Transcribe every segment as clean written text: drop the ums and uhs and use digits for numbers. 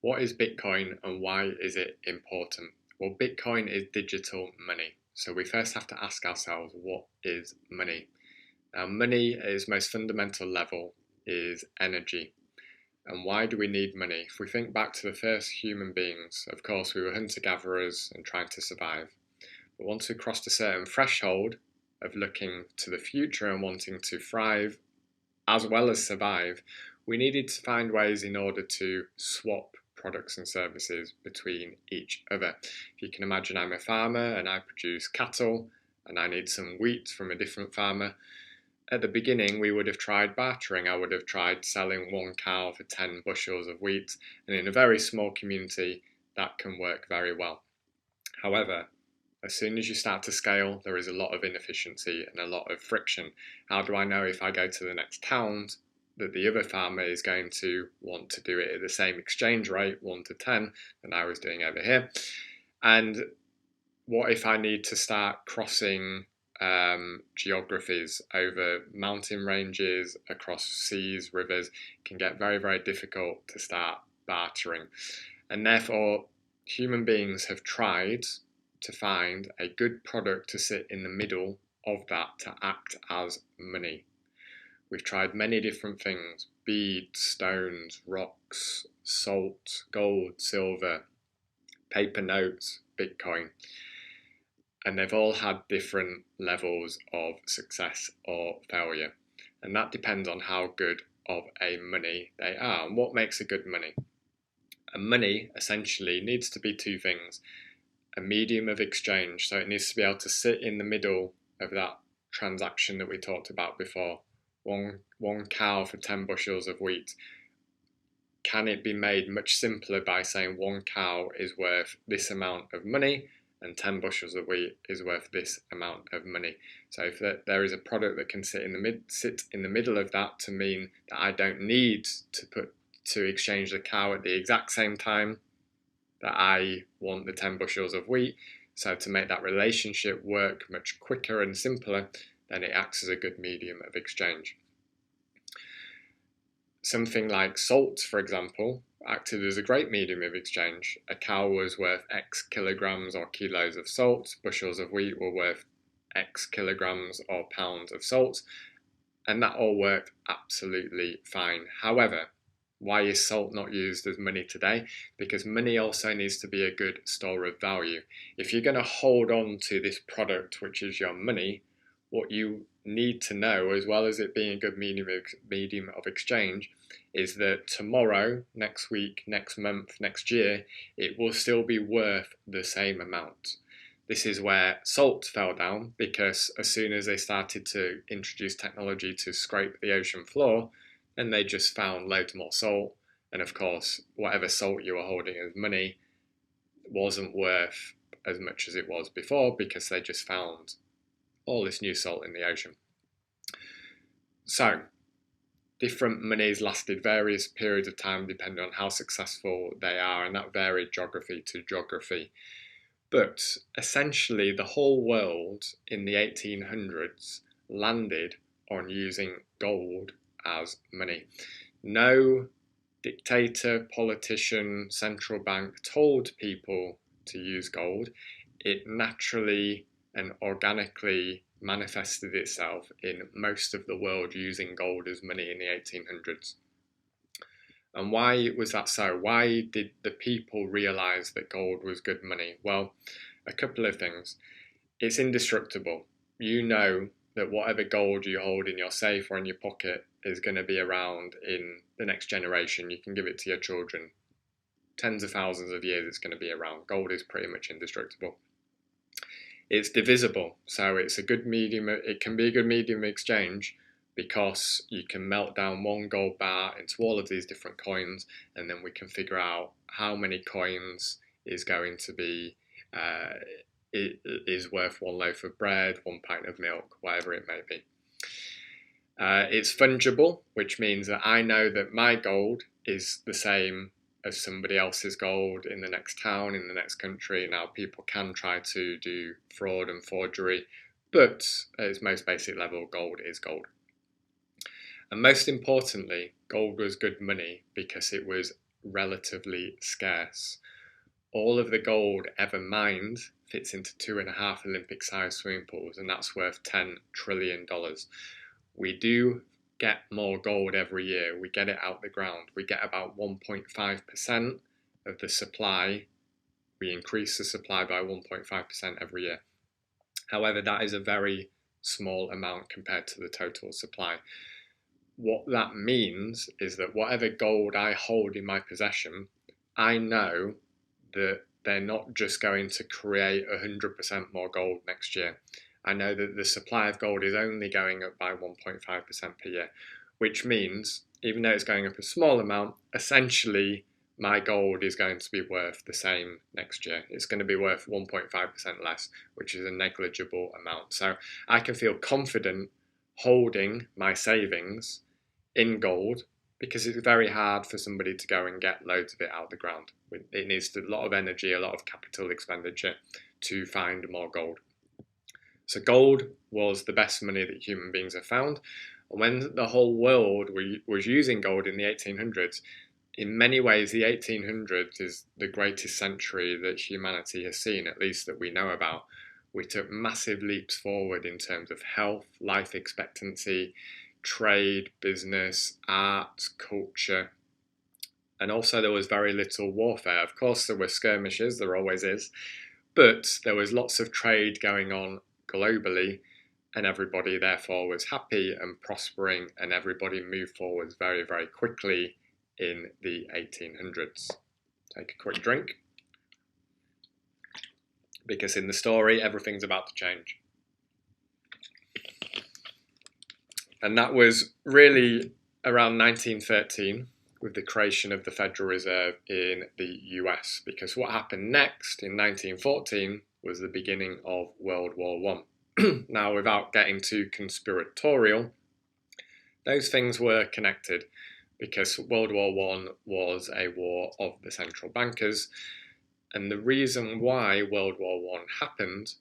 What is Bitcoin and why is it important? Well, Bitcoin is digital money. So we first have to ask ourselves, what is money? Now, money at its most fundamental level is energy. And why do we need money? If we think back to the first human beings, of course, we were hunter-gatherers and trying to survive. But once we crossed a certain threshold of looking to the future and wanting to thrive as well as survive, we needed to find ways in order to swap products and services between each other. If you can imagine, I'm a farmer and I produce cattle and I need some wheat from a different farmer. At the beginning, we would have tried bartering. I would have tried selling one cow for 10 bushels of wheat, and in a very small community, that can work very well. However, as soon as you start to scale, there is a lot of inefficiency and a lot of friction. How do I know if I go to the next town that the other farmer is going to want to do it at the same exchange rate, 1 to 10, than I was doing over here? And what if I need to start crossing geographies over mountain ranges, across seas, rivers? It can get very, very difficult to start bartering. And therefore, human beings have tried to find a good product to sit in the middle of that, to act as money. We've tried many different things: beads, stones, rocks, salt, gold, silver, paper notes, Bitcoin. And they've all had different levels of success or failure. And that depends on how good of a money they are. And what makes a good money? A money essentially needs to be two things: a medium of exchange, so it needs to be able to sit in the middle of that transaction that we talked about before. One cow for 10 bushels of wheat. Can it be made much simpler by saying one cow is worth this amount of money and 10 bushels of wheat is worth this amount of money? So if there is a product that can sit in the middle of that, to mean that I don't need to exchange the cow at the exact same time that I want the 10 bushels of wheat. So to make that relationship work much quicker and simpler, then it acts as a good medium of exchange. Something like salt, for example, acted as a great medium of exchange. A cow was worth X kilograms or kilos of salt, bushels of wheat were worth X kilograms or pounds of salt, and that all worked absolutely fine. However, why is salt not used as money today? Because money also needs to be a good store of value. If you're going to hold on to this product, which is your money, what you need to know, as well as it being a good medium of exchange, is that tomorrow, next week, next month, next year, it will still be worth the same amount. This is where salt fell down, because as soon as they started to introduce technology to scrape the ocean floor, then they just found loads more salt. And of course, whatever salt you were holding as money wasn't worth as much as it was before, because they just found all this new salt in the ocean. So, different monies lasted various periods of time depending on how successful they are, and that varied geography to geography. But essentially, the whole world in the 1800s landed on using gold as money. No dictator, politician, central bank told people to use gold. It naturally and organically manifested itself in most of the world using gold as money in the 1800s. And why was that so? Why did the people realize that gold was good money? Well, a couple of things. It's indestructible. You know that whatever gold you hold in your safe or in your pocket is going to be around in the next generation. You can give it to your children. Tens of thousands of years it's going to be around. Gold is pretty much indestructible. It's divisible, so it's a good medium. It can be a good medium of exchange because you can melt down one gold bar into all of these different coins, and then we can figure out how many coins is going to be is worth one loaf of bread, one pint of milk, whatever it may be. It's fungible, which means that I know that my gold is the same as somebody else's gold in the next town, in the next country. Now, people can try to do fraud and forgery, but at its most basic level, gold is gold. And most importantly, gold was good money because it was relatively scarce. All of the gold ever mined fits into 2.5 Olympic-sized swimming pools, and that's worth $10 trillion. We do get more gold every year. We get it out the ground. We get about 1.5% of the supply. We increase the supply by 1.5% every year. However, that is a very small amount compared to the total supply. What that means is that whatever gold I hold in my possession, I know that they're not just going to create 100% more gold next year. I know that the supply of gold is only going up by 1.5% per year, which means, even though it's going up a small amount, essentially my gold is going to be worth the same next year. It's going to be worth 1.5% less, which is a negligible amount. So I can feel confident holding my savings in gold, because it's very hard for somebody to go and get loads of it out of the ground. It needs a lot of energy, a lot of capital expenditure to find more gold. So gold was the best money that human beings have found. And when the whole world was using gold in the 1800s, in many ways the 1800s is the greatest century that humanity has seen, at least that we know about. We took massive leaps forward in terms of health, life expectancy, trade, business, art, culture, and also there was very little warfare. Of course, there were skirmishes, there always is, but there was lots of trade going on globally, and everybody therefore was happy and prospering, and everybody moved forwards very, very quickly in the 1800s. Take a quick drink, because in the story, everything's about to change. And that was really around 1913 with the creation of the Federal Reserve in the US, because what happened next in 1914 was the beginning of World War I. Now, without getting too conspiratorial, those things were connected, because World War I was a war of the central bankers. And the reason why World War I happened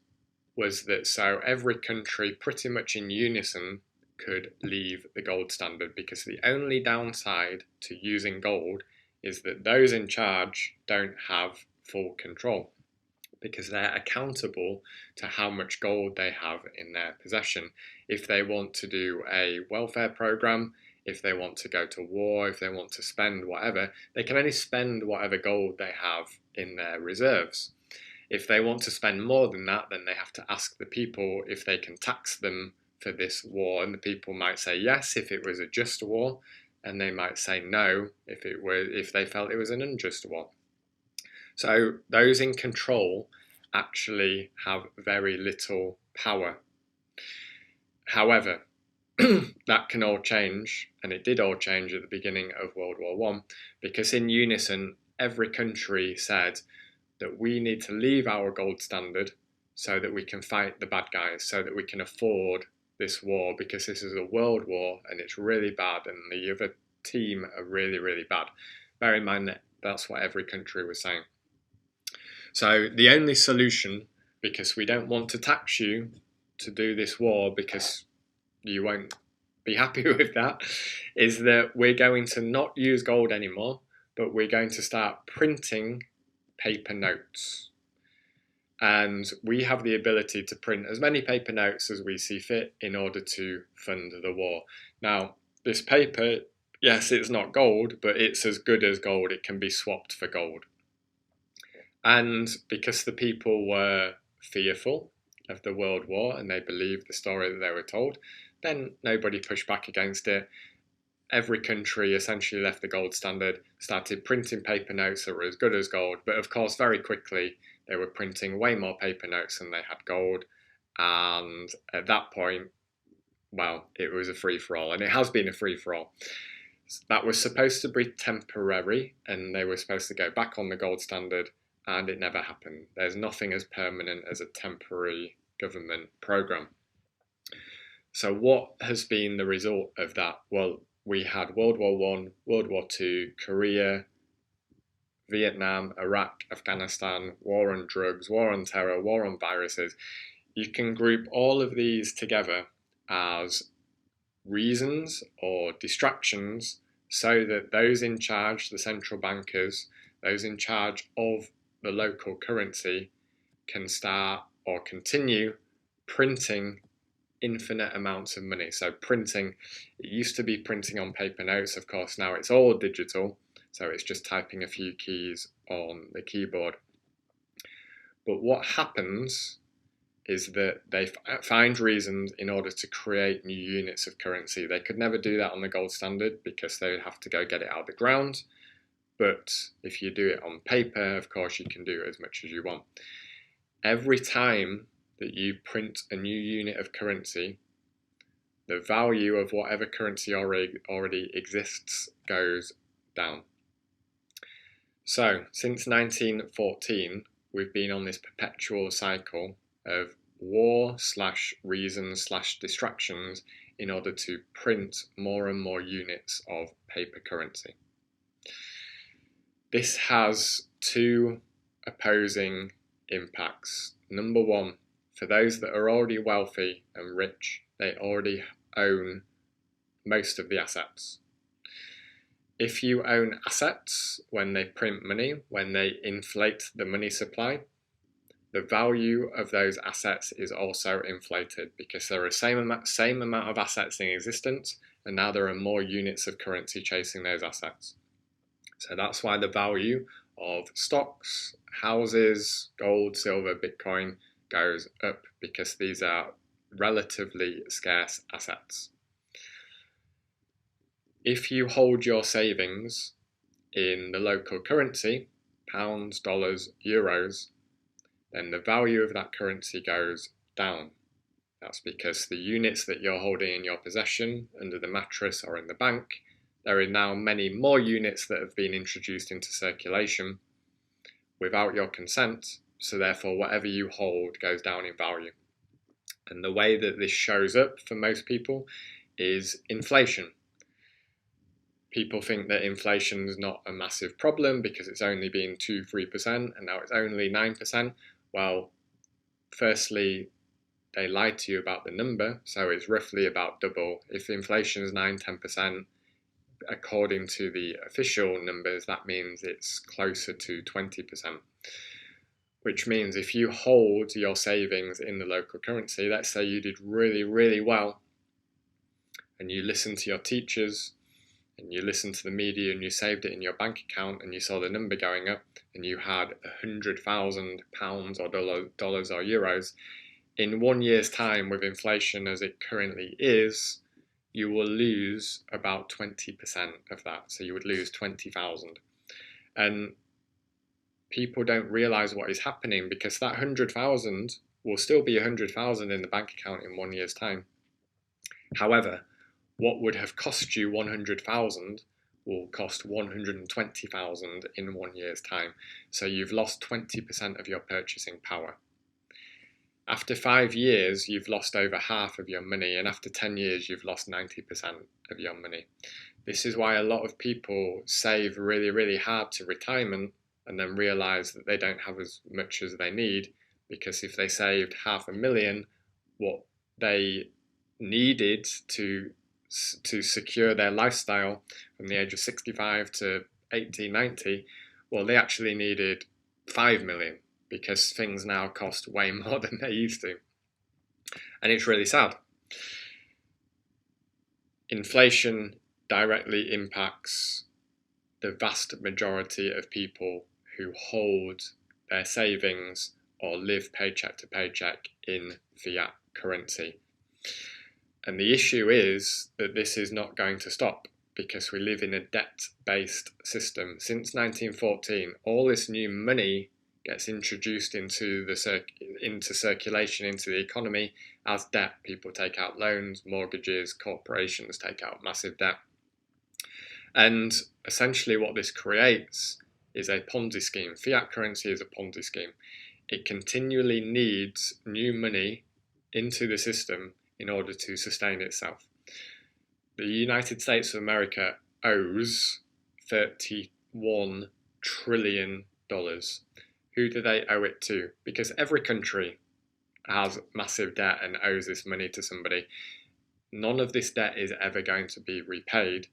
was that so every country pretty much in unison could leave the gold standard, because the only downside to using gold is that those in charge don't have full control, because they're accountable to how much gold they have in their possession. If they want to do a welfare program, if they want to go to war, if they want to spend whatever, they can only spend whatever gold they have in their reserves. If they want to spend more than that, then they have to ask the people if they can tax them for this war, and the people might say yes if it was a just war, and they might say no if they felt it was an unjust war. So those in control actually have very little power. However, that can all change, and it did all change at the beginning of World War I, because in unison every country said that we need to leave our gold standard so that we can fight the bad guys, so that we can afford this war, because this is a world war and it's really bad, and the other team are really, really bad. Bear in mind that that's what every country was saying. So the only solution, because we don't want to tax you to do this war because you won't be happy with that, is that we're going to not use gold anymore, but we're going to start printing paper notes. And we have the ability to print as many paper notes as we see fit in order to fund the war. Now, this paper, yes, it's not gold, but it's as good as gold. It can be swapped for gold. And because the people were fearful of the World War and they believed the story that they were told, then nobody pushed back against it. Every country essentially left the gold standard, started printing paper notes that were as good as gold, but of course very quickly they were printing way more paper notes than they had gold, and at that point, well, it was a free-for-all, and it has been a free-for-all. That was supposed to be temporary, and they were supposed to go back on the gold standard, and it never happened. There's nothing as permanent as a temporary government program. So what has been the result of that? Well, we had World War I, World War II, Korea, Vietnam, Iraq, Afghanistan, war on drugs, war on terror, war on viruses. You can group all of these together as reasons or distractions so that those in charge, the central bankers, those in charge of the local currency, can start or continue printing infinite amounts of money. So printing, it used to be printing on paper notes, of course, now it's all digital, so it's just typing a few keys on the keyboard. But what happens is that they find reasons in order to create new units of currency. They could never do that on the gold standard because they would have to go get it out of the ground. But if you do it on paper, of course, you can do as much as you want. Every time that you print a new unit of currency, the value of whatever currency already exists goes down. So since 1914, we've been on this perpetual cycle of war/reasons/distractions in order to print more and more units of paper currency. This has two opposing impacts. Number one, for those that are already wealthy and rich, they already own most of the assets. If you own assets, when they print money, when they inflate the money supply, the value of those assets is also inflated because there are the same amount of assets in existence, and now there are more units of currency chasing those assets. So that's why the value of stocks, houses, gold, silver, Bitcoin goes up, because these are relatively scarce assets. If you hold your savings in the local currency, pounds, dollars, euros, then the value of that currency goes down. That's because the units that you're holding in your possession, under the mattress or in the bank, there are now many more units that have been introduced into circulation without your consent, so therefore whatever you hold goes down in value. And the way that this shows up for most people is inflation. People think that inflation is not a massive problem because it's only been 2-3% and now it's only 9%. Well, firstly, they lied to you about the number, so it's roughly about double. If inflation is 9-10%, according to the official numbers, that means it's closer to 20%. Which means if you hold your savings in the local currency, let's say you did really, really well, and you listened to your teachers, and you listened to the media, and you saved it in your bank account, and you saw the number going up, and you had £100,000 or dollars or euros, in 1 year's time with inflation as it currently is, you will lose about 20% of that. So you would lose 20,000. And people don't realize what is happening, because that 100,000 will still be 100,000 in the bank account in 1 year's time. However, what would have cost you 100,000 will cost 120,000 in 1 year's time. So you've lost 20% of your purchasing power. After 5 years, you've lost over half of your money, and after 10 years, you've lost 90% of your money. This is why a lot of people save really, really hard to retirement and then realize that they don't have as much as they need, because if they saved $500,000, what they needed to secure their lifestyle from the age of 65 to 80, 90, well, they actually needed 5 million. Because things now cost way more than they used to. And it's really sad. Inflation directly impacts the vast majority of people who hold their savings or live paycheck to paycheck in fiat currency. And the issue is that this is not going to stop, because we live in a debt-based system. Since 1914, all this new money gets introduced into circulation, into the economy as debt. People take out loans, mortgages, corporations take out massive debt. And essentially what this creates is a Ponzi scheme. Fiat currency is a Ponzi scheme. It continually needs new money into the system in order to sustain itself. The United States of America owes $31 trillion. Who do they owe it to? Because every country has massive debt and owes this money to somebody. None of this debt is ever going to be repaid.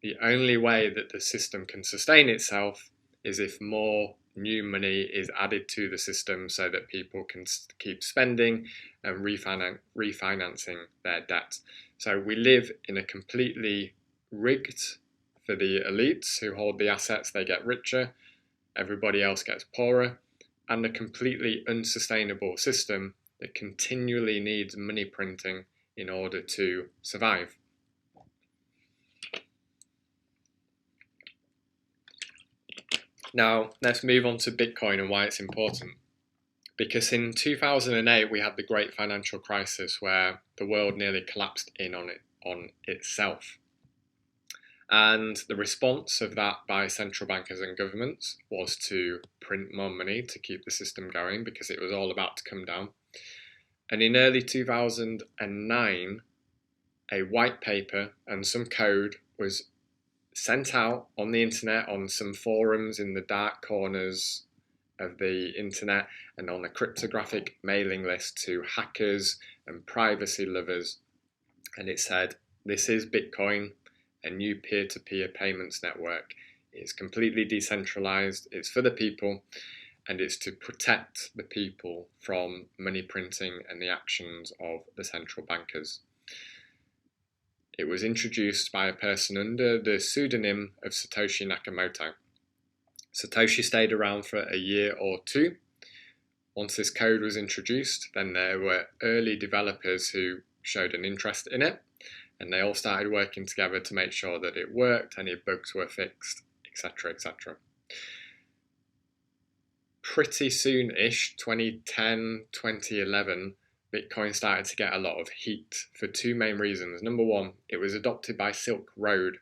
The only way that the system can sustain itself is if more new money is added to the system so that people can keep spending and refinancing their debt. So we live in a completely rigged, for the elites who hold the assets, they get richer, everybody else gets poorer, and a completely unsustainable system that continually needs money printing in order to survive. Now, let's move on to Bitcoin and why it's important. Because in 2008, we had the great financial crisis where the world nearly collapsed in on itself. And the response of that by central bankers and governments was to print more money to keep the system going because it was all about to come down. And in early 2009, a white paper and some code was sent out on the internet, on some forums in the dark corners of the internet, and on a cryptographic mailing list to hackers and privacy lovers. And it said, "This is Bitcoin, a new peer-to-peer payments network. It's completely decentralized, it's for the people, and it's to protect the people from money printing and the actions of the central bankers." It was introduced by a person under the pseudonym of Satoshi Nakamoto. Satoshi stayed around for a year or two. Once this code was introduced, then there were early developers who showed an interest in it, and they all started working together to make sure that it worked, any bugs were fixed, etc., etc. Pretty soon-ish, 2010, 2011, Bitcoin started to get a lot of heat for two main reasons. Number one, it was adopted by Silk Road,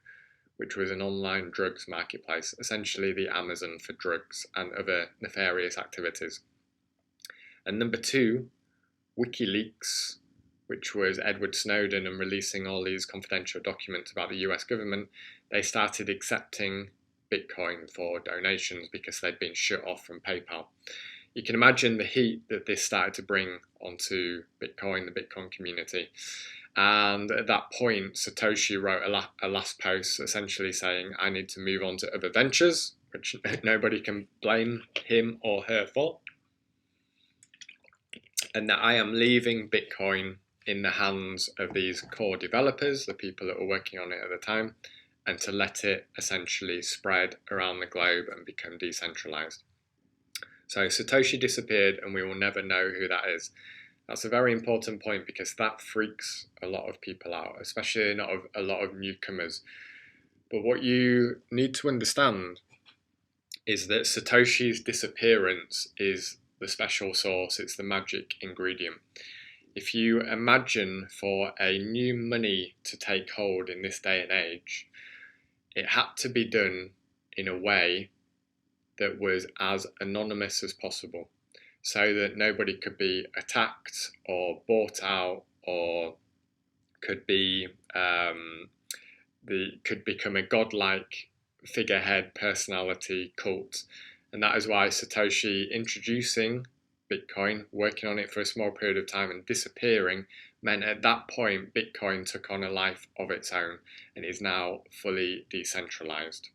which was an online drugs marketplace, essentially the Amazon for drugs and other nefarious activities. And number two, WikiLeaks, which was Edward Snowden and releasing all these confidential documents about the US government, they started accepting Bitcoin for donations because they'd been shut off from PayPal. You can imagine the heat that this started to bring onto Bitcoin, the Bitcoin community. And at that point, Satoshi wrote a last post essentially saying, "I need to move on to other ventures," which nobody can blame him or her for. And that I am leaving Bitcoin in the hands of these core developers, the people that were working on it at the time, and to let it essentially spread around the globe and become decentralized. So Satoshi disappeared and we will never know who that is. That's a very important point because that freaks a lot of people out, especially not a lot of newcomers. But what you need to understand is that Satoshi's disappearance is the special sauce, it's the magic ingredient. If you imagine for a new money to take hold in this day and age, it had to be done in a way that was as anonymous as possible so that nobody could be attacked or bought out or could become a godlike figurehead personality cult. And that is why Satoshi introducing Bitcoin, working on it for a small period of time and disappearing, meant at that point Bitcoin took on a life of its own and is now fully decentralized.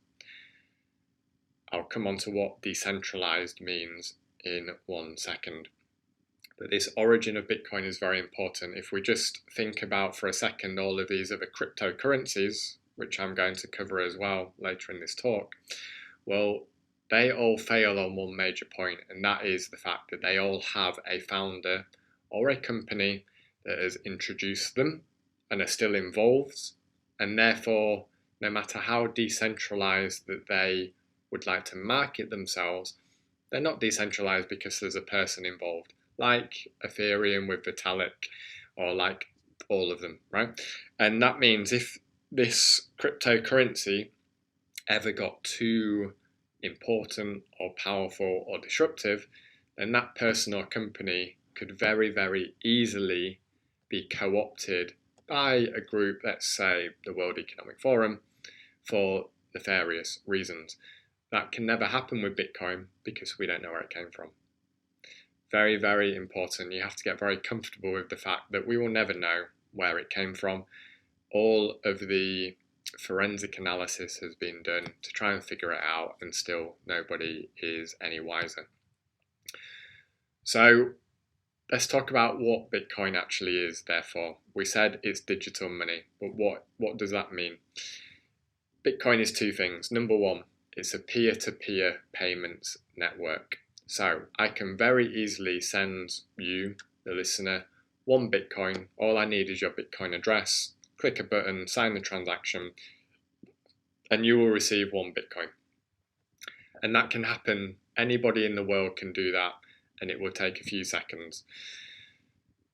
I'll come on to what decentralized means in 1 second. But this origin of Bitcoin is very important. If we just think about for a second all of these other cryptocurrencies, which I'm going to cover as well later in this talk, well, they all fail on one major point, and that is the fact that they all have a founder or a company that has introduced them and are still involved, and therefore, no matter how decentralized that they would like to market themselves, they're not decentralized because there's a person involved, like Ethereum with Vitalik, or like all of them, right? And that means if this cryptocurrency ever got too important or powerful or disruptive, then that person or company could very, very easily be co-opted by a group, let's say the World Economic Forum, for nefarious reasons. That can never happen with Bitcoin because we don't know where it came from. Very, very important. You have to get very comfortable with the fact that we will never know where it came from. All of the forensic analysis has been done to try and figure it out, and still nobody is any wiser. So let's talk about what Bitcoin actually is, therefore. We said it's digital money, but what does that mean? Bitcoin is two things. Number one, it's a peer-to-peer payments network. So I can very easily send you, the listener, one Bitcoin. All I need is your Bitcoin address. Click a button, sign the transaction, and you will receive one Bitcoin. And that can happen. Anybody in the world can do that, and it will take a few seconds.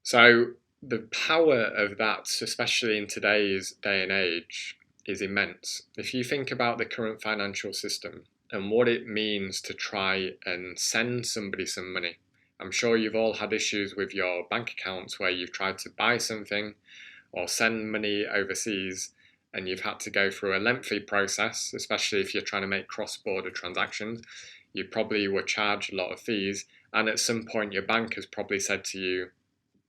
So the power of that, especially in today's day and age, is immense. If you think about the current financial system and what it means to try and send somebody some money, I'm sure you've all had issues with your bank accounts where you've tried to buy something or send money overseas, and you've had to go through a lengthy process, especially if you're trying to make cross-border transactions. You probably were charged a lot of fees, and at some point your bank has probably said to you,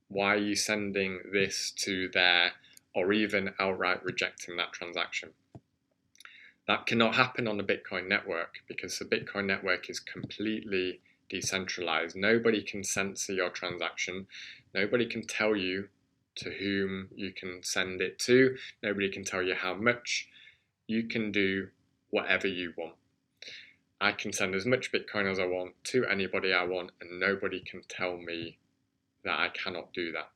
why are you sending this to there, or even outright rejecting that transaction? That cannot happen on the Bitcoin network because the Bitcoin network is completely decentralized. Nobody can censor your transaction. Nobody can tell you to whom you can send it to. Nobody can tell you how much. You can do whatever you want. I can send as much Bitcoin as I want to anybody I want, and nobody can tell me that I cannot do that.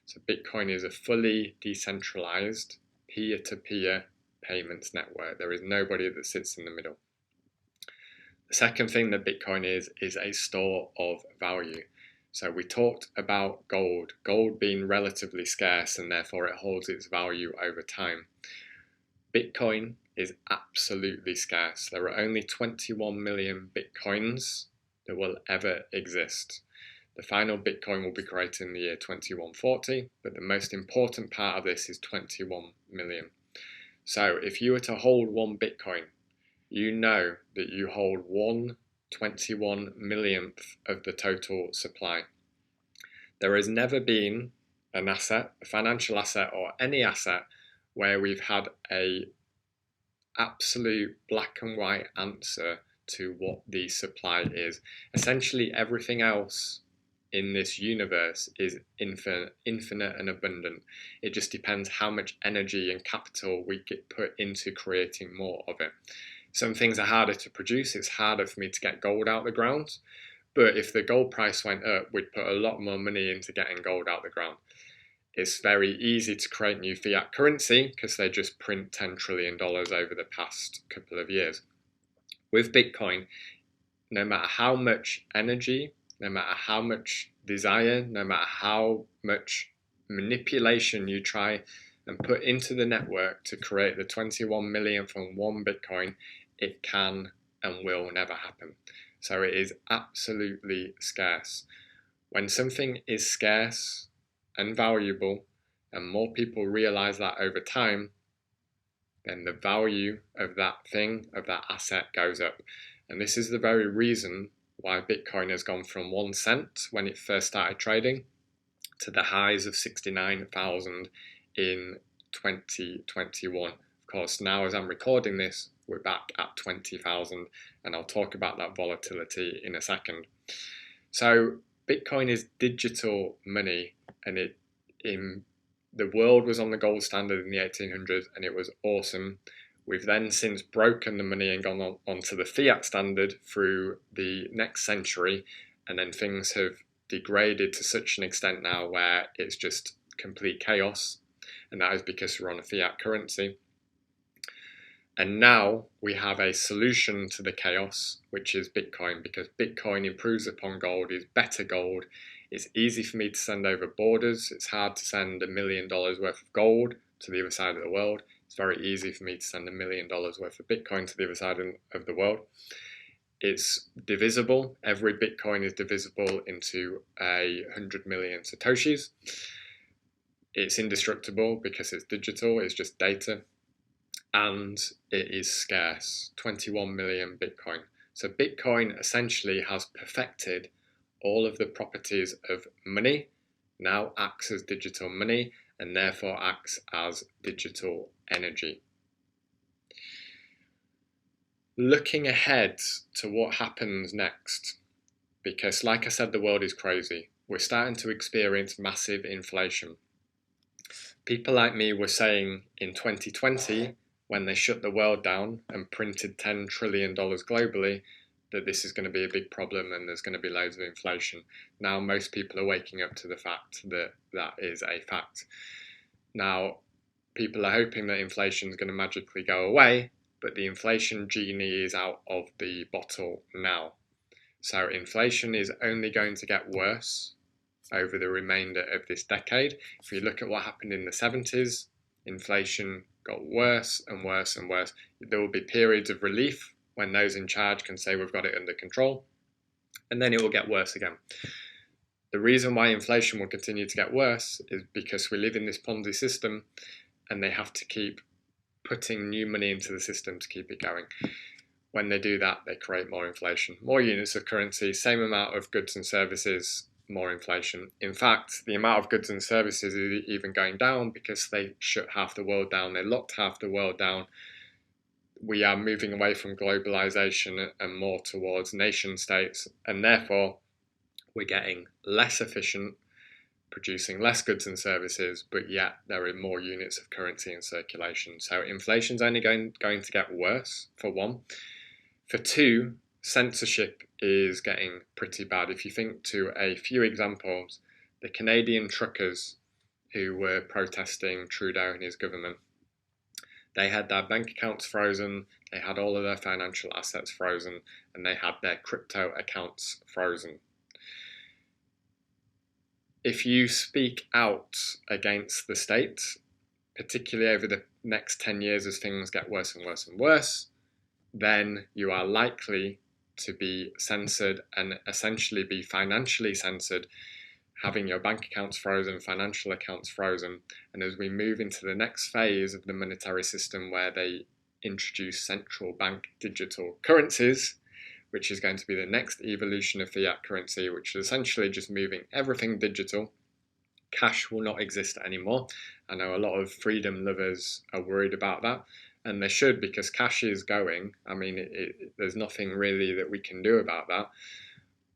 So Bitcoin is a fully decentralized peer-to-peer payments network. There is nobody that sits in the middle. The second thing that Bitcoin is a store of value. So we talked about gold being relatively scarce, and therefore it holds its value over time. Bitcoin is absolutely scarce. There are only 21 million Bitcoins that will ever exist. The final Bitcoin will be created in the year 2140, but the most important part of this is 21 million. So if you were to hold one Bitcoin, you know that you hold 1/21 millionth of the total supply. There has never been an asset, a financial asset or any asset, where we've had a absolute black and white answer to what the supply is. Essentially everything else in this universe is infinite and abundant. It just depends how much energy and capital we get put into creating more of it. Some things are harder to produce. It's harder for me to get gold out the ground, but if the gold price went up, we'd put a lot more money into getting gold out the ground. It's very easy to create new fiat currency because they just print $10 trillion over the past couple of years. With Bitcoin, no matter how much energy, no matter how much desire, no matter how much manipulation you try and put into the network to create the 21 million from one Bitcoin, it can and will never happen. So it is absolutely scarce. When something is scarce and valuable, and more people realize that over time, then the value of that thing, of that asset goes up. And this is the very reason why Bitcoin has gone from 1 cent when it first started trading to the highs of 69,000 in 2021. Of course, now as I'm recording this, we're back at 20,000, and I'll talk about that volatility in a second. So Bitcoin is digital money, and the world was on the gold standard in the 1800s, and it was awesome. We've then since broken the money and gone on to the fiat standard through the next century, and then things have degraded to such an extent now where it's just complete chaos, and that is because we're on a fiat currency. And now we have a solution to the chaos, which is Bitcoin, because Bitcoin improves upon gold, is better gold. It's easy for me to send over borders. It's hard to send $1 million worth of gold to the other side of the world. It's very easy for me to send $1 million worth of Bitcoin to the other side of the world. It's divisible. Every Bitcoin is divisible into 100 million Satoshis. It's indestructible because it's digital, it's just data. And it is scarce, 21 million Bitcoin. So Bitcoin essentially has perfected all of the properties of money, now acts as digital money, and therefore acts as digital energy. Looking ahead to what happens next, because like I said, the world is crazy. We're starting to experience massive inflation. People like me were saying in 2020, when they shut the world down and printed $10 trillion globally, that this is going to be a big problem and there's going to be loads of inflation. Now most people are waking up to the fact that that is a fact. Now, people are hoping that inflation is going to magically go away, but the inflation genie is out of the bottle now. So inflation is only going to get worse over the remainder of this decade. If you look at what happened in the 70s, inflation got worse and worse and worse. There will be periods of relief when those in charge can say we've got it under control, and then it will get worse again. The reason why inflation will continue to get worse is because we live in this Ponzi system and they have to keep putting new money into the system to keep it going. When they do that, they create more inflation. More units of currency, same amount of goods and services, more inflation. In fact, the amount of goods and services is even going down because they shut half the world down. They locked half the world down. We are moving away from globalization and more towards nation states, and therefore we're getting less efficient, producing less goods and services, but yet there are more units of currency in circulation. So inflation's only going to get worse, for one. For two, censorship is getting pretty bad. If you think to a few examples, the Canadian truckers who were protesting Trudeau and his government, they had their bank accounts frozen, they had all of their financial assets frozen, and they had their crypto accounts frozen. If you speak out against the state, particularly over the next 10 years as things get worse and worse and worse, then you are likely to be censored and essentially be financially censored, having your bank accounts frozen, financial accounts frozen. And as we move into the next phase of the monetary system where they introduce central bank digital currencies, which is going to be the next evolution of fiat currency, which is essentially just moving everything digital. Cash will not exist anymore. I know a lot of freedom lovers are worried about that, and they should, because cash is going. I mean, there's nothing really that we can do about that.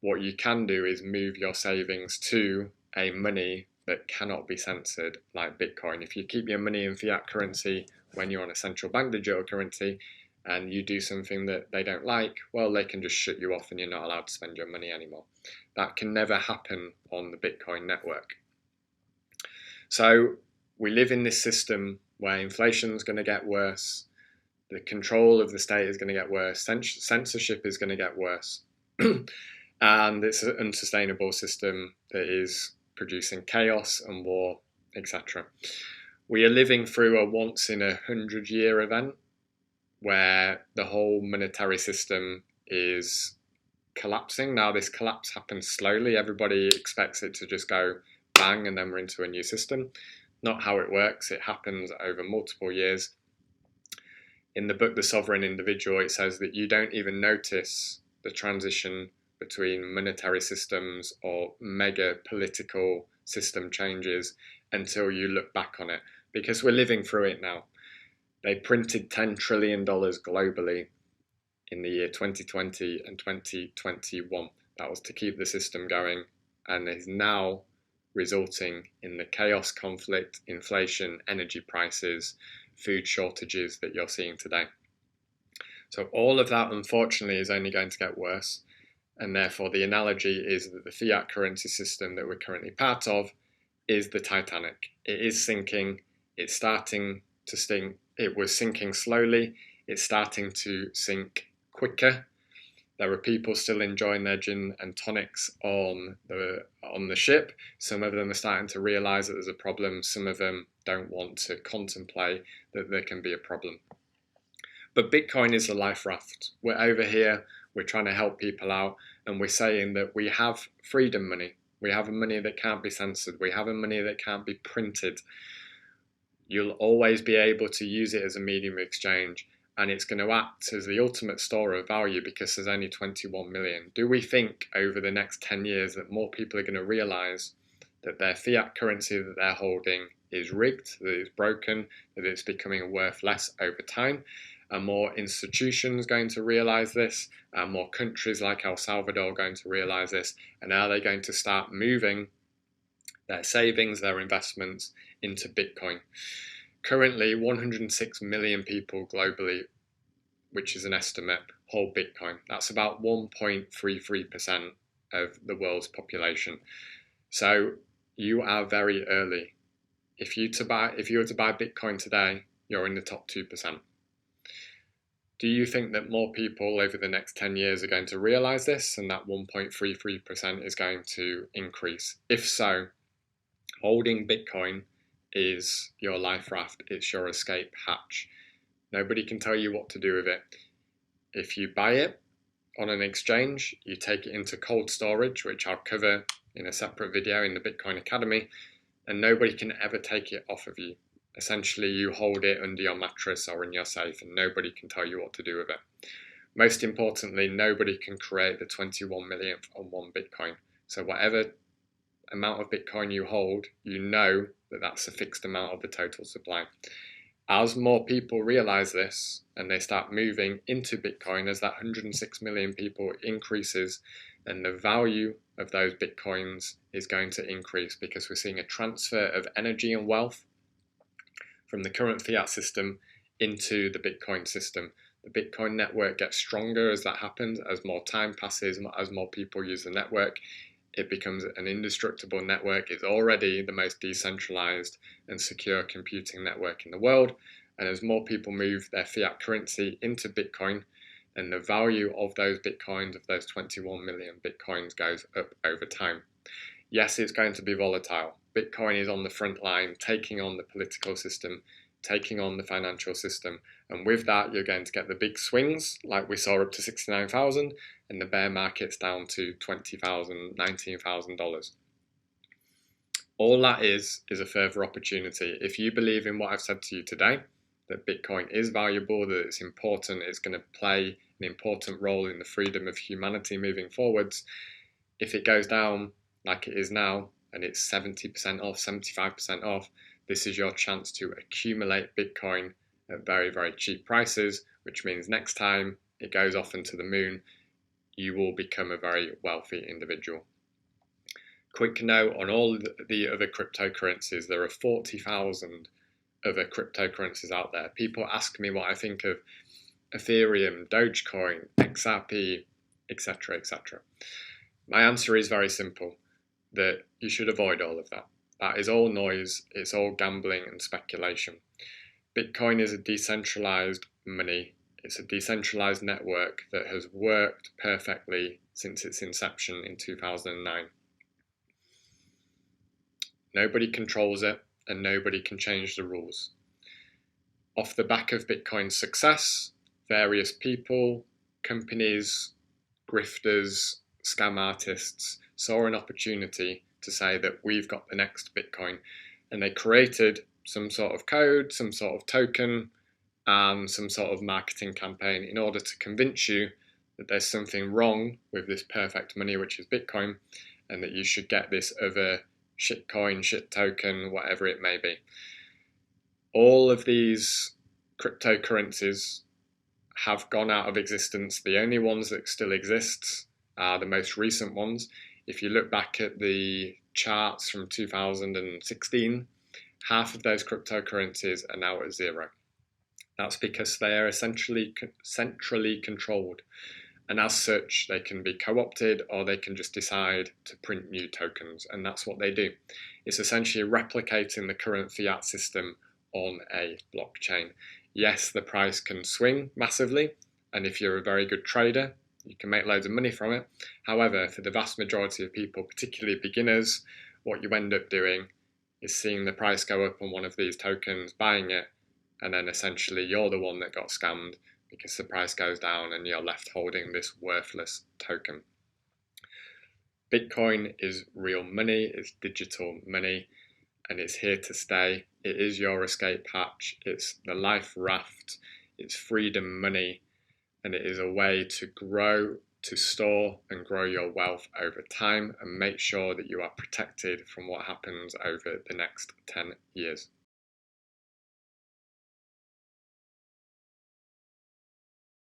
What you can do is move your savings to a money that cannot be censored, like Bitcoin. If you keep your money in fiat currency when you're on a central bank digital currency, and you do something that they don't like, well, they can just shut you off and you're not allowed to spend your money anymore. That can never happen on the Bitcoin network. So we live in this system where inflation is going to get worse, the control of the state is going to get worse, censorship is going to get worse, and it's an unsustainable system that is producing chaos and war, etc. We are living through a once-in-a-100-year event where the whole monetary system is collapsing. Now, this collapse happens slowly. Everybody expects it to just go bang and then we're into a new system. Not how it works. It happens over multiple years. In the book, The Sovereign Individual, it says that you don't even notice the transition between monetary systems or mega political system changes until you look back on it, because we're living through it now. They printed $10 trillion globally in the year 2020 and 2021. That was to keep the system going, and is now resulting in the chaos, conflict, inflation, energy prices, food shortages that you're seeing today. So all of that, unfortunately, is only going to get worse. And therefore, the analogy is that the fiat currency system that we're currently part of is the Titanic. It is sinking. It's starting to sink. It was sinking slowly. It's starting to sink quicker. There are people still enjoying their gin and tonics on the ship. Some of them are starting to realise that there's a problem. Some of them don't want to contemplate that there can be a problem. But Bitcoin is the life raft. We're over here, we're trying to help people out, and we're saying that we have freedom money. We have a money that can't be censored. We have a money that can't be printed. You'll always be able to use it as a medium of exchange, and it's going to act as the ultimate store of value because there's only 21 million. Do we think over the next 10 years that more people are going to realise that their fiat currency that they're holding is rigged, that it's broken, that it's becoming worth less over time? Are more institutions going to realize this? Are more countries like El Salvador going to realize this? And are they going to start moving their savings, their investments into Bitcoin? Currently, 106 million people globally, which is an estimate, hold Bitcoin. That's about 1.33% of the world's population. So you are very early. If you were to buy Bitcoin today, you're in the top 2%. Do you think that more people over the next 10 years are going to realize this and that 1.33% is going to increase? If so, holding Bitcoin is your life raft, it's your escape hatch. Nobody can tell you what to do with it. If you buy it on an exchange, you take it into cold storage, which I'll cover in a separate video in the Bitcoin Academy, and nobody can ever take it off of you. Essentially, you hold it under your mattress or in your safe, and nobody can tell you what to do with it. Most importantly, nobody can create the 21 millionth on one Bitcoin. So whatever amount of Bitcoin you hold, you know that that's a fixed amount of the total supply. As more people realize this and they start moving into Bitcoin, as that 106 million people increases, then the value of those Bitcoins is going to increase, because we're seeing a transfer of energy and wealth from the current fiat system into the Bitcoin system. The Bitcoin network gets stronger as that happens, as more time passes, as more people use the network. It becomes an indestructible network. It's already the most decentralized and secure computing network in the world. And as more people move their fiat currency into Bitcoin, then the value of those Bitcoins, of those 21 million Bitcoins, goes up over time. Yes, it's going to be volatile. Bitcoin is on the front line, taking on the political system, taking on the financial system. And with that, you're going to get the big swings, like we saw up to 69,000, and the bear market's down to $20,000, $19,000. All that is a further opportunity. If you believe in what I've said to you today, that Bitcoin is valuable, that it's important, it's going to play an important role in the freedom of humanity moving forwards, if it goes down like it is now, and it's 70% off, 75% off, this is your chance to accumulate Bitcoin at very, very cheap prices, which means next time it goes off into the moon, you will become a very wealthy individual. Quick note on all the other cryptocurrencies, there are 40,000 other cryptocurrencies out there. People ask me what I think of Ethereum, Dogecoin, XRP, etc., etc. My answer is very simple, that you should avoid all of that. That is all noise, it's all gambling and speculation. Bitcoin is a decentralized money. It's a decentralized network that has worked perfectly since its inception in 2009. Nobody controls it and nobody can change the rules. Off the back of Bitcoin's success, various people, companies, grifters, scam artists saw an opportunity to say that we've got the next Bitcoin, and they created some sort of code, some sort of token, and some sort of marketing campaign in order to convince you that there's something wrong with this perfect money, which is Bitcoin, and that you should get this other shit coin, shit token, whatever it may be. All of these cryptocurrencies have gone out of existence. The only ones that still exist are the most recent ones. If you look back at the charts from 2016, half of those cryptocurrencies are now at zero. That's because they are essentially centrally controlled, and as such they can be co-opted, or they can just decide to print new tokens, and that's what they do. It's essentially replicating the current fiat system on a blockchain. Yes, the price can swing massively, and if you're a very good trader, you can make loads of money from it. However, for the vast majority of people, particularly beginners, what you end up doing is seeing the price go up on one of these tokens, buying it, and then essentially you're the one that got scammed because the price goes down and you're left holding this worthless token. Bitcoin is real money, it's digital money, and it's here to stay. It is your escape hatch, it's the life raft, it's freedom money, and it is a way to grow, to store and grow your wealth over time and make sure that you are protected from what happens over the next 10 years.